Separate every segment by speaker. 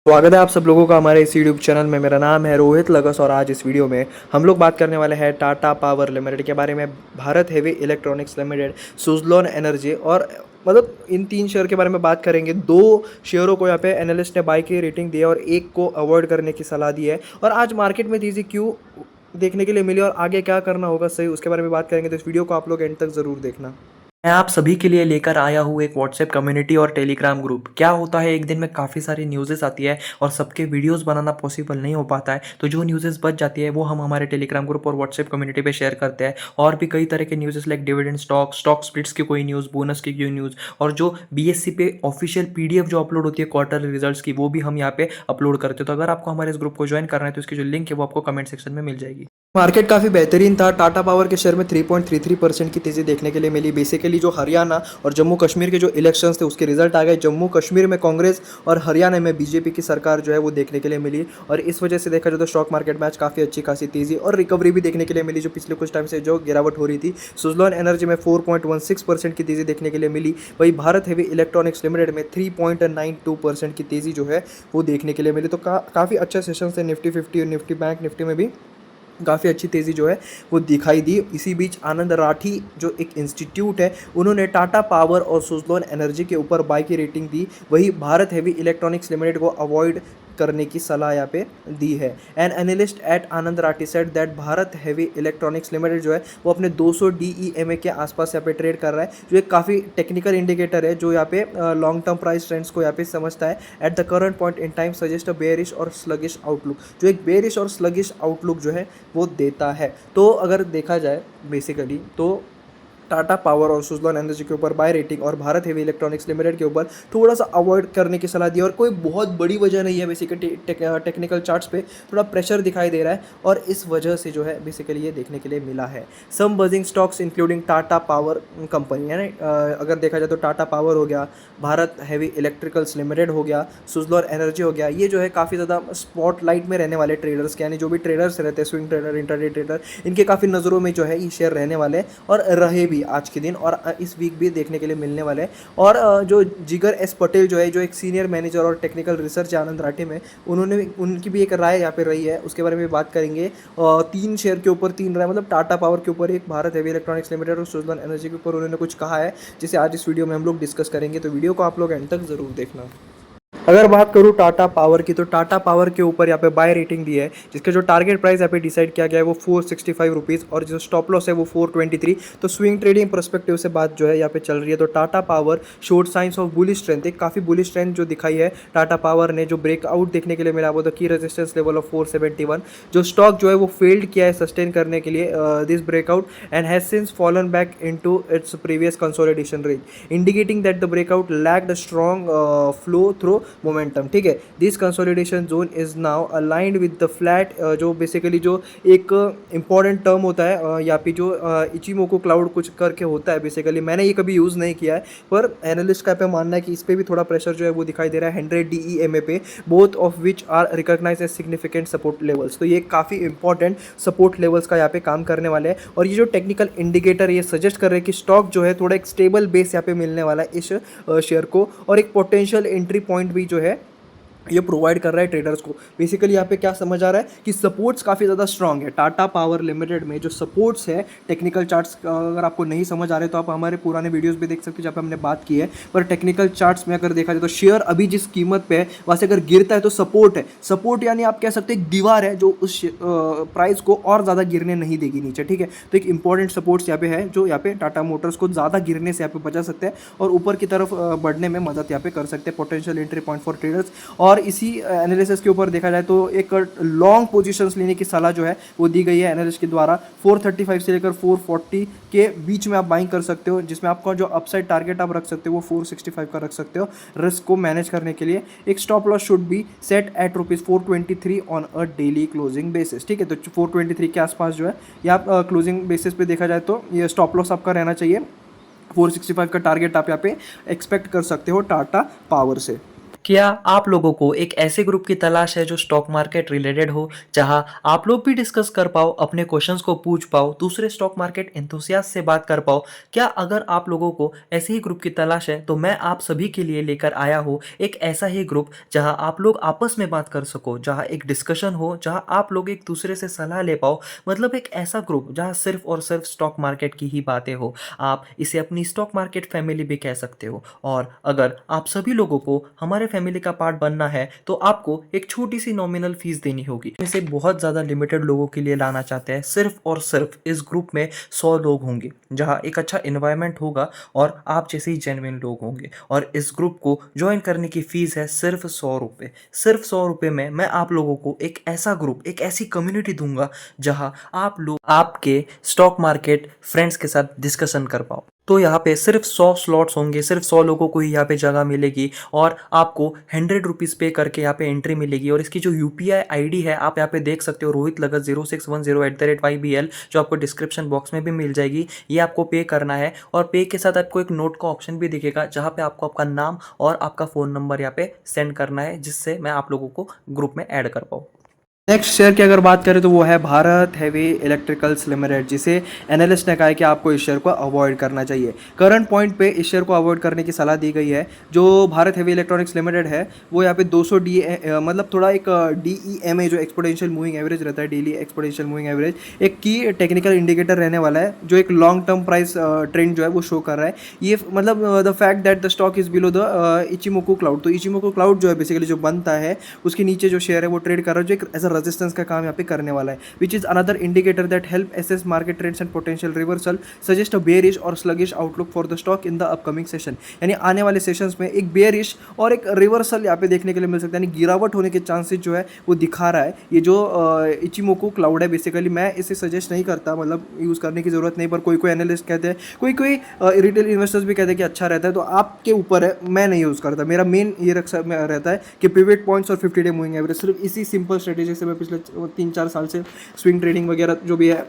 Speaker 1: स्वागत है आप सब लोगों का हमारे इस यूट्यूब चैनल में। मेरा नाम है रोहित लगस और आज इस वीडियो में हम लोग बात करने वाले हैं टाटा पावर लिमिटेड के बारे में, Bharat heavy electronics limited, Suzlon energy और मतलब इन तीन शेयर के बारे में बात करेंगे। दो शेयरों को यहाँ पे एनालिस्ट ने बाय की रेटिंग दी है और एक को अवॉइड करने की सलाह दी है। और आज मार्केट में तेजी क्यों देखने के लिए मिली और आगे क्या करना होगा सही, उसके बारे में बात करेंगे। तो इस वीडियो को आप लोग एंड तक ज़रूर देखना। मैं आप सभी के लिए लेकर आया हूँ एक व्हाट्सएप कम्युनिटी और टेलीग्राम ग्रुप। क्या होता है, एक दिन में काफ़ी सारी न्यूज़ेस आती है और सबके वीडियोस बनाना पॉसिबल नहीं हो पाता है, तो जो न्यूज़ेस बच जाती है वो हम हमारे टेलीग्राम ग्रुप और व्हाट्सएप कम्युनिटी पे शेयर करते हैं। और भी कई तरह के न्यूज़ेस लाइक डिविडेंड स्टॉक स्प्लिट्स की कोई न्यूज़, बोनस की कोई न्यूज़, और जो बीएससी पे ऑफिशियल पीडीएफ जो अपलोड होती है क्वार्टरली रिजल्ट्स की, वो भी हम यहाँ पे अपलोड करते हैं। तो अगर आपको हमारे इस ग्रुप को ज्वाइन करना है तो इसकी जो लिंक है वो आपको कमेंट सेक्शन में मिल जाएगी। मार्केट काफ़ी बेहतरीन था। टाटा पावर के शेयर में 3.33% की तेज़ी देखने के लिए मिली। बेसिकली जो हरियाणा और जम्मू कश्मीर के जो इलेक्शंस थे उसके रिजल्ट आ गए। जम्मू कश्मीर में कांग्रेस और हरियाणा में बीजेपी की सरकार जो है वो देखने के लिए मिली और इस वजह से देखा जाए तो स्टॉक मार्केट में आज काफ़ी अच्छी खासी तेज़ी और रिकवरी भी देखने के लिए मिली, जो पिछले कुछ टाइम से जो गिरावट हो रही थी। सुजलॉन एनर्जी में 4.16% की तेज़ी देखने के लिए मिली। वही भारत हेवी इलेक्ट्रॉनिक्स लिमिटेड में 3.92% की तेज़ी जो है वो देखने के लिए मिली। तो काफ़ी अच्छा सेशन है निफ्टी 50 और निफ्टी बैंक निफ्टी में भी काफ़ी अच्छी तेज़ी जो है वो दिखाई दी। इसी बीच आनंद राठी जो एक इंस्टीट्यूट है, उन्होंने टाटा पावर और सुजलॉन एनर्जी के ऊपर बाय की रेटिंग दी। वही भारत हेवी इलेक्ट्रॉनिक्स लिमिटेड को अवॉइड करने की सलाह यहाँ पे दी है। An analyst eight Anand Rathi said that Bharat heavy electronics limited जो है वो अपने 200 DEMA के आसपास यहाँ पे ट्रेड कर रहा है, जो एक काफ़ी टेक्निकल इंडिकेटर है जो यहाँ पे लॉन्ग टर्म प्राइस ट्रेंड्स को यहाँ पे समझता है। At the current point in time suggest a bearish और स्लगिश आउटलुक, जो एक बेयरिश और स्लगिश आउटलुक जो है वो देता है। तो अगर देखा जाए बेसिकली तो टाटा पावर और सुजलॉन एनर्जी के ऊपर बाय रेटिंग और भारत हेवी इलेक्ट्रॉनिक्स लिमिटेड के ऊपर थोड़ा सा अवॉइड करने की सलाह दी और कोई बहुत बड़ी वजह नहीं है। बेसिकली टेक्निकल चार्ट्स पे थोड़ा प्रेशर दिखाई दे रहा है और इस वजह से जो है बेसिकली ये देखने के लिए मिला है। Some buzzing stocks including Tata power company, यानी अगर देखा जाए तो टाटा पावर हो गया, भारत हैवी इलेक्ट्रिकल्स लिमिटेड हो गया, सुजलॉन एनर्जी हो गया, ये जो है काफ़ी ज़्यादा स्पॉटलाइट में रहने वाले ट्रेडर्स के, यानी जो भी ट्रेडर्स रहते हैं स्विंग ट्रेडर, इंट्राडे ट्रेडर, इनके काफ़ी नज़रों में जो है ये शेयर रहने वाले और रहे भी आज के दिन और इस वीक भी देखने के लिए मिलने वाले हैं। और जो जिगर एस पटेल जो है, जो एक सीनियर मैनेजर और टेक्निकल रिसर्च आनंद राठी में, उनकी भी एक राय यहाँ पे रही है, उसके बारे में बात करेंगे। तीन शेयर के ऊपर तीन राय, मतलब टाटा पावर के ऊपर एक, भारत हेवी इलेक्ट्रॉनिक्स लिमिटेड और सुजलॉन एनर्जी के ऊपर उन्होंने कुछ कहा है, जिसे आज इस वीडियो में हम लोग डिस्कस करेंगे। तो वीडियो को आप लोग एंड तक ज़रूर देखना। अगर बात करूँ टाटा पावर की, तो टाटा पावर के ऊपर यहाँ पे बाय रेटिंग दी है, जिसका जो टारगेट प्राइस यहाँ पे डिसाइड किया गया है वो 465 रुपीज़ और जो स्टॉप लॉस है वो 423। तो स्विंग ट्रेडिंग परस्पेक्टिव से बात जो है यहाँ पे चल रही है। तो Tata power showed science of bullish strength, एक काफ़ी बुलिश स्ट्रेंथ जो दिखाई है टाटा पावर ने। जो ब्रेकआउट देखने के लिए मिला वो the key resistance level of 471, जो स्टॉक जो है वो फेल्ड किया है सस्टेन करने के लिए this breakout and has since fallen back into its previous consolidation range, indicating that the breakout lacked strong flow through momentum. ठीक है, this consolidation zone is now aligned with the flat, जो basically जो एक important term होता है यहाँ पे, जो इचिमोको क्लाउड कुछ करके होता है। बेसिकली मैंने ये कभी यूज़ नहीं किया है, पर एनालिस्ट का पे मानना है कि इस पर भी थोड़ा प्रेशर जो है वो दिखाई दे रहा है 100 DEMA पे, both of which are recognise as significant support levels. तो ये काफ़ी इंपॉर्टेंट सपोर्ट लेवल्स का यहाँ पे काम करने वाले हैं और ये जो टेक्निकल इंडिकेटर ये सजेस्ट कर रहे हैं कि स्टॉक जो है थोड़ा एक स्टेबल बेस यहाँ पे मिलने वाला है इस शेयर को, और एक पोटेंशियल एंट्री पॉइंट भी जो है ये प्रोवाइड कर रहा है ट्रेडर्स को। बेसिकली यहाँ पे क्या समझ आ रहा है कि सपोर्ट्स काफ़ी ज़्यादा स्ट्रांग है टाटा पावर लिमिटेड में। जो सपोर्ट्स है टेक्निकल चार्ट्स, अगर आपको नहीं समझ आ रहे तो आप हमारे पुराने वीडियोस भी देख सकते हैं जहाँ पे हमने बात की है। पर टेक्निकल चार्ट्स में अगर देखा जाए तो शेयर अभी जिस कीमत पे है वहाँ से अगर गिरता है तो सपोर्ट है। सपोर्ट यानी आप कह सकते हैं एक दीवार है जो उस प्राइस को और ज़्यादा गिरने नहीं देगी नीचे। ठीक है, तो एक इंपॉर्टेंट सपोर्ट्स यहाँ पे है जो यहाँ पे टाटा मोटर्स को ज़्यादा गिरने से यहाँ पे बचा सकते हैं और ऊपर की तरफ बढ़ने में मदद यहाँ पे कर सकते हैं, potential entry point for traders. और इसी एनालिसिस के ऊपर देखा जाए तो एक लॉन्ग पोजीशंस लेने की सलाह जो है वो दी गई है एनालिस्ट के द्वारा। 435 से लेकर 440 के बीच में आप बाइंग कर सकते हो, जिसमें आपका जो अपसाइड टारगेट आप रख सकते हो वो 465 का रख सकते हो रिस्क को मैनेज करने के लिए। एक stop loss should be set at ₹423 on a daily closing basis. ठीक है, तो 423 के आसपास जो है या आप क्लोजिंग बेसिस पे देखा जाए तो ये स्टॉप लॉस आपका रहना चाहिए। 465 का टारगेट आप यहाँ पे एक्सपेक्ट कर सकते हो टाटा पावर से। क्या आप लोगों को एक ऐसे ग्रुप की तलाश है जो स्टॉक मार्केट रिलेटेड हो, जहां आप लोग भी डिस्कस कर पाओ, अपने क्वेश्चंस को पूछ पाओ, दूसरे स्टॉक मार्केट एंथुसियास्ट से बात कर पाओ? क्या अगर आप लोगों को ऐसे ही ग्रुप की तलाश है तो मैं आप सभी के लिए लेकर आया हूँ एक ऐसा ही ग्रुप जहां आप लोग आपस में बात कर सको, जहां एक डिस्कशन हो, जहां आप लोग एक दूसरे से सलाह ले पाओ। मतलब एक ऐसा ग्रुप जहां सिर्फ और सिर्फ स्टॉक मार्केट की ही बातें हो। आप इसे अपनी स्टॉक मार्केट फैमिली भी कह सकते हो। और अगर आप सभी लोगों को हमारे फैमिली का पार्ट बनना है तो आपको एक छोटी सी नॉमिनल फीस देनी होगी। इसे बहुत ज़्यादा लिमिटेड लोगों के लिए लाना चाहते हैं। सिर्फ और सिर्फ इस ग्रुप में 100 लोग होंगे, जहां एक अच्छा इन्वायरमेंट होगा और आप जैसे ही जेन्युइन लोग होंगे। और इस ग्रुप को ज्वाइन करने की फीस है सिर्फ 100 रुपये। सिर्फ 100 रुपये में मैं आप लोगों को एक ऐसा ग्रुप, एक ऐसी कम्युनिटी दूंगा जहां आप लोग आपके स्टॉक मार्केट फ्रेंड्स के साथ डिस्कशन कर पाओ। तो यहाँ पे सिर्फ 100 स्लॉट्स होंगे, सिर्फ 100 लोगों को ही यहाँ पे जगह मिलेगी और आपको 100 रुपीज़ पे करके यहाँ पे एंट्री मिलेगी। और इसकी जो UPI ID है आप यहाँ पे देख सकते हो, रोहित लगत 0610 जो आपको डिस्क्रिप्शन बॉक्स में भी मिल जाएगी। ये आपको पे करना है और पे के साथ आपको एक नोट का ऑप्शन भी दिखेगा जहाँ पे आपको आपका नाम और आपका फ़ोन नंबर यहाँ पे सेंड करना है, जिससे मैं आप लोगों को ग्रुप में ऐड कर पाऊँ। नेक्स्ट शेयर की अगर बात करें तो वो है भारत हेवी इलेक्ट्रिकल्स लिमिटेड, जिसे एनालिस्ट ने कहा है कि आपको इस शेयर को अवॉइड करना चाहिए। करंट पॉइंट पे इस शेयर को अवॉइड करने की सलाह दी गई है। जो भारत हेवी इलेक्ट्रॉनिक्स लिमिटेड है वो यहाँ पे 200 मतलब थोड़ा एक DEMA जो एक्सपोनेंशियल मूविंग एवरेज रहता है, डेली एक्सपोनेंशियल मूविंग एवरेज, एक की टेक्निकल इंडिकेटर रहने वाला है जो एक लॉन्ग टर्म प्राइस ट्रेंड जो है वो शो कर रहा है। ये मतलब the fact that the stock is below the Ichimoku cloud. तो इचिमोकू क्लाउड जो है बेसिकली जो बनता है उसके नीचे जो शेयर है वो ट्रेड कर रहा है, जो एक एज अ रेजिस्टेंस का काम यहाँ पे करने वाला है, which is another indicator that help assess market trends and potential reversal, suggest a bearish और sluggish outlook for the stock in the upcoming session. यानी आने वाले सेशंस में एक बेयरिश और एक रिवर्सल यहाँ पे देखने के लिए मिल सकता है, यानी गिरावट होने के चांसेस जो है वो दिखा रहा है। ये जो इचिमोकू क्लाउड है बेसिकली मैं इसे सजेस्ट नहीं करता, मतलब यूज़ करने की ज़रूरत नहीं, पर कोई कोई एनालिस्ट कहते हैं, कोई कोई रिटेल इन्वेस्टर्स भी कहते हैं कि अच्छा रहता है, तो आपके ऊपर है। मैं नहीं यूज़ करता, मेरा मेन ये रहता है कि पिवट पॉइंट्स और 50 डे मूविंग एवरेज, सिर्फ इसी सिंपल स्ट्रेटेजी से मैं पिछले 3-4 साल से स्विंग ट्रेडिंग वगैरह जो भी है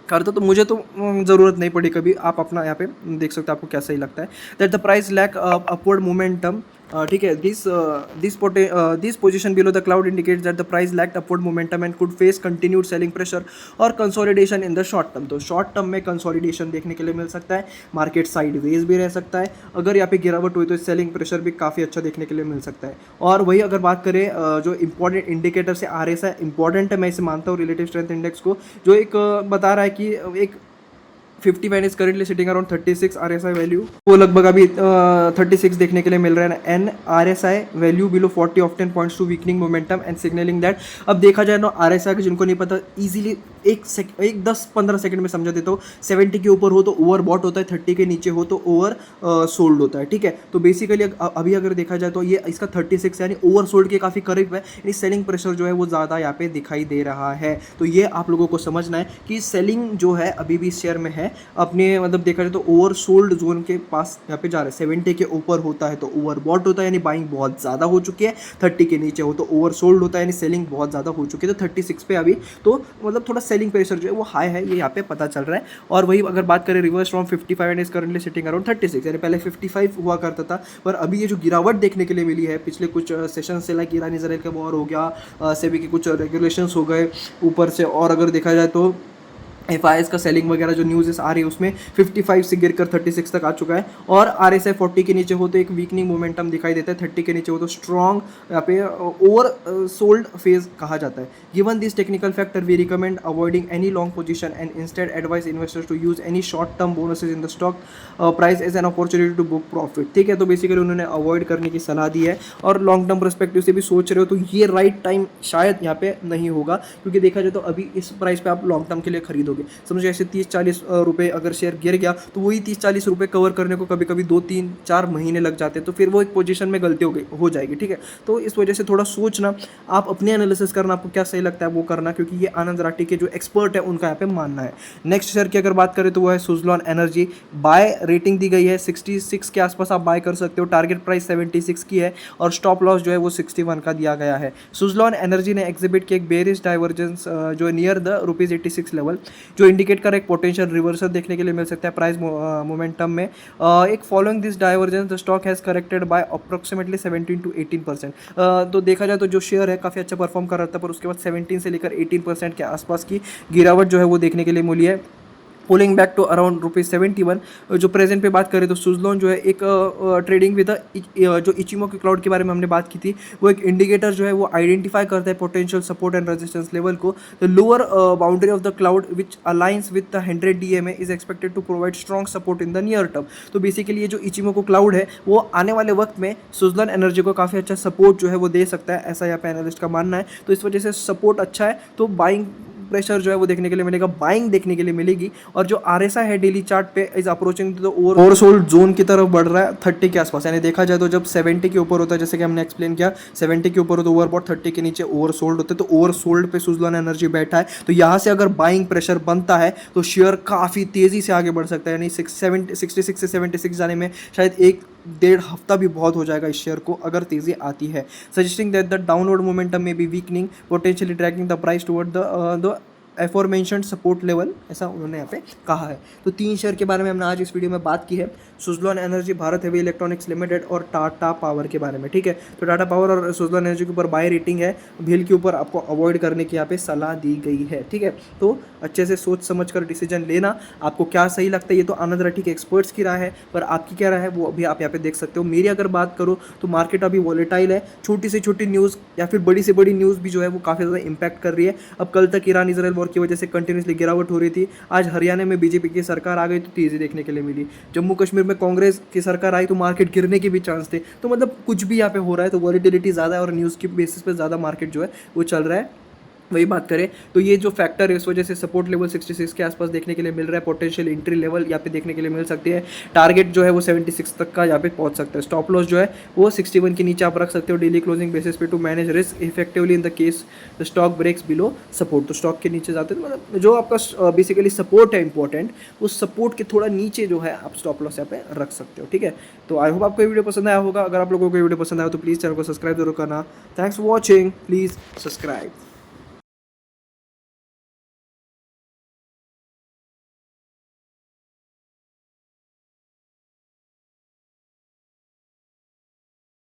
Speaker 1: करता, तो मुझे तो ज़रूरत नहीं पड़ी कभी। आप अपना यहाँ पे देख सकते हो आपको क्या सही लगता है। That the price lack upward momentum, ठीक है, this position below the cloud indicates that the price lacked upward momentum and could face continued selling pressure और consolidation in the short term. तो शॉर्ट टर्म में consolidation देखने के लिए मिल सकता है, मार्केट साइडवेज भी रह सकता है। अगर यहाँ पे गिरावट हुई तो सेलिंग प्रेशर भी काफ़ी अच्छा देखने के लिए मिल सकता है। और वही अगर बात करें जो इंपॉर्टेंट इंडिकेटर से RSI इंपॉर्टेंट है, मैं इसे मानता हूँ रिलेटिव स्ट्रेंथ इंडेक्स को, जो एक बता रहा है कि एक 55 is currently sitting around 36 RSI value, वो लगभग अभी 36 देखने के लिए मिल रहा है। And RSI value below 40 often points to weakening momentum and signalling that. अब देखा जाए ना RSI के जिनको नहीं पता, इजीली एक 10-15 सेकंड में समझा देता हूँ। 70 के ऊपर हो तो ओवर बॉट होता है, 30 के नीचे हो तो ओवर सोल्ड होता है, ठीक है। तो बेसिकली अभी अगर देखा जाए तो ये इसका 36 यानी ओवर सोल्ड के काफ़ी करीब है, यानी सेलिंग प्रेशर जो है वो ज़्यादा यहाँ पे दिखाई दे रहा है। तो ये आप लोगों को समझना है कि सेलिंग जो है अभी भी शेयर में है अपने, मतलब देखा जाए तो ओवर सोल्ड जोन के पास यहाँ पे जा रहा है। 70 के ऊपर होता है तो ओवर बॉट होता है, यानी बाइंग बहुत ज़्यादा हो चुकी है। 30 के नीचे हो तो ओवर सोल्ड होता है, यानी सेलिंग बहुत ज़्यादा हो चुकी है। तो 36 पे अभी तो मतलब थोड़ा सेलिंग प्रेशर जो है वो हाई है, ये यहाँ पे पता चल रहा है। और वही अगर बात करें reverse from 55 and is currently sitting around 36, यानी पहले 55 हुआ करता था, पर अभी ये जो गिरावट देखने के लिए मिली है पिछले कुछ सेशन से, लाइक ईरान इजराइल का वॉर हो गया, सेबी के कुछ रेगुलेशंस हो गए ऊपर से, और अगर देखा जाए तो FIs का सेलिंग वगैरह जो न्यूज़ आ रही है उसमें 55 से गिरकर 36 तक आ चुका है। और RSI 40 के नीचे हो तो एक वीकनिंग मोमेंटम दिखाई देता है, 30 के नीचे हो तो स्ट्रॉन्ग यहाँ पे ओवर सोल्ड फेज कहा जाता है। Given this technical factor we recommend avoiding any long position and instead advise investors to use any short term bonuses in the stock price as an opportunity to book profit, ठीक है। तो basically उन्होंने avoid करने की सलाह दी है। और long term perspective से भी सोच रहे हो तो ये राइट टाइम शायद यहाँ पे नहीं होगा, क्योंकि देखा जाए तो अभी इस प्राइस पे आप लॉन्ग टर्म के लिए खरीदोगे, समझो ऐसे 30-40 रुपये अगर शेयर गिर गया तो वही 30-40 रुपये कवर करने को कभी कभी 2-3-4 महीने लग जाते हैं, तो फिर वो एक पोजीशन में गलती हो जाएगी, ठीक है। तो इस वजह से थोड़ा सोचना, आप अपने एनालिसिस करना, आपको क्या सही लगता है वो करना, क्योंकि ये आनंद राठी के जो एक्सपर्ट है उनका यहाँ पे मानना है। नेक्स्ट शेयर की अगर बात करें तो वो है सुजलॉन एनर्जी। बाय रेटिंग दी गई है 66 के आसपास आप बाय कर सकते हो, टारगेट प्राइस 76 की है और स्टॉप लॉस जो है वो 61 का दिया गया है। सुजलॉन एनर्जी ने एग्जिबिट की एक बेरिश डाइवर्जेंस जो नियर द ₹86 लेवल। जो इंडिकेट कर एक पोटेंशियल रिवर्सल देखने के लिए मिल सकता है प्राइस मोमेंटम में। एक following this divergence the stock has corrected bye approximately 17 to 18%। तो देखा जाए तो जो शेयर है काफ़ी अच्छा परफॉर्म कर रहा था, पर उसके बाद 17 से लेकर 18% के आसपास की गिरावट जो है वो देखने के लिए मिली है, पुलिंग बैक टू अराउंड ₹71। जो प्रेजेंट पे बात करें तो सुजलॉन जो है एक ट्रेडिंग विद जो इचिमोको क्लाउड के बारे में हमने बात की थी, वो एक इंडिकेटर जो है वो आइडेंटिफाई करता है potential support and resistance level को। The lower boundary of the cloud which aligns with the 100 DMA is expected to provide strong support in the near term. तो बेसिकली ये जो इचिमोको क्लाउड है वो आने वाले वक्त में सुजलॉन एनर्जी को काफ़ी अच्छा सपोर्ट जो है वो दे सकता है, ऐसा यहाँ पे एनालिस्ट का मानना है। तो इस वजह से सपोर्ट अच्छा है, तो बाइंग प्रेशर जो है वो देखने के लिए मिलेगा, बाइंग देखने के लिए मिलेगी। और जो RSI है डेली चार्ट पे is approaching to the oversold zone की तरफ बढ़ रहा है 30 के आसपास। यानी देखा जाए तो जब 70 के ऊपर होता है, जैसे कि हमने एक्सप्लेन किया 70 के ऊपर हो तो ओवरबॉट, 30 के नीचे ओवरसोल्ड होते हैं, तो ओवरसोल्ड पे सुजलॉन एनर्जी बैठा है। तो यहाँ से अगर बाइंग प्रेशर बनता है तो शेयर काफ़ी तेज़ी से आगे बढ़ सकता है, यानी 66 से 76 जाने में शायद 1-1.5 हफ्ता भी बहुत हो जाएगा इस शेयर को, अगर तेज़ी आती है। Suggesting that the downward momentum may be weakening potentially dragging the price toward the aforementioned support level, ऐसा उन्होंने यहाँ पे कहा है। तो 3 शेयर के बारे में हमने आज इस वीडियो में बात की है, Suzlon energy, Bharat heavy electronics limited और टाटा पावर के बारे में, ठीक है। तो टाटा पावर और सुजलॉन एनर्जी के ऊपर बाय रेटिंग है, भील के ऊपर आपको अवॉइड करने की यहाँ पे सलाह दी गई है, ठीक है। तो अच्छे से सोच समझ कर डिसीजन लेना, आपको क्या सही लगता है ये तो आनंद रठी के एक्सपर्ट्स की राय है, पर आपकी क्या राय है वो अभी आप यहाँ पे देख सकते हो। मेरी अगर बात करो तो मार्केट अभी वॉलेटाइल है, छोटी से छोटी न्यूज़ या फिर बड़ी से बड़ी न्यूज़ भी जो है वो काफ़ी ज़्यादा इंपैक्ट कर रही है। अब कल तक ईरान इजराइल वॉर की वजह से कंटिन्यूसली गिरावट हो रही थी, आज हरियाणा में बीजेपी की सरकार आ गई तो तेज़ी देखने के लिए मिली, जम्मू कश्मीर में कांग्रेस की सरकार आई तो मार्केट गिरने के भी चांस थे। तो मतलब कुछ भी यहाँ पे हो रहा है, तो वॉलेटिलिटी ज़्यादा है और न्यूज़ की बेसिस पे ज़्यादा मार्केट जो है वो चल रहा है। वही बात करें तो ये जो फैक्टर है इस वजह से सपोर्ट लेवल 66 के आसपास देखने के लिए मिल रहा है, पोटेंशियल एंट्री लेवल यहाँ पे देखने के लिए मिल सकती है। टारगेट जो है वो 76 तक का यहाँ पे पहुंच सकता है। स्टॉप लॉस जो है वो 61 के नीचे आप रख सकते हो डेली क्लोजिंग बेसिस पे to manage risk effectively in the case the stock breaks below support. तो स्टॉक के नीचे जाते हैं, मतलब जो आपका बेसिकली सपोर्ट है इंपॉर्टेंट, उस सपोर्ट के थोड़ा नीचे जो है आप स्टॉप लॉस यहाँ पे रख सकते हो, ठीक है। तो आई होप आपको ये वीडियो पसंद आया होगा। अगर आप लोगों को ये वीडियो पसंद आया तो प्लीज़ चैनल को सब्सक्राइब जरूर करना। Thanks for watching, please subscribe.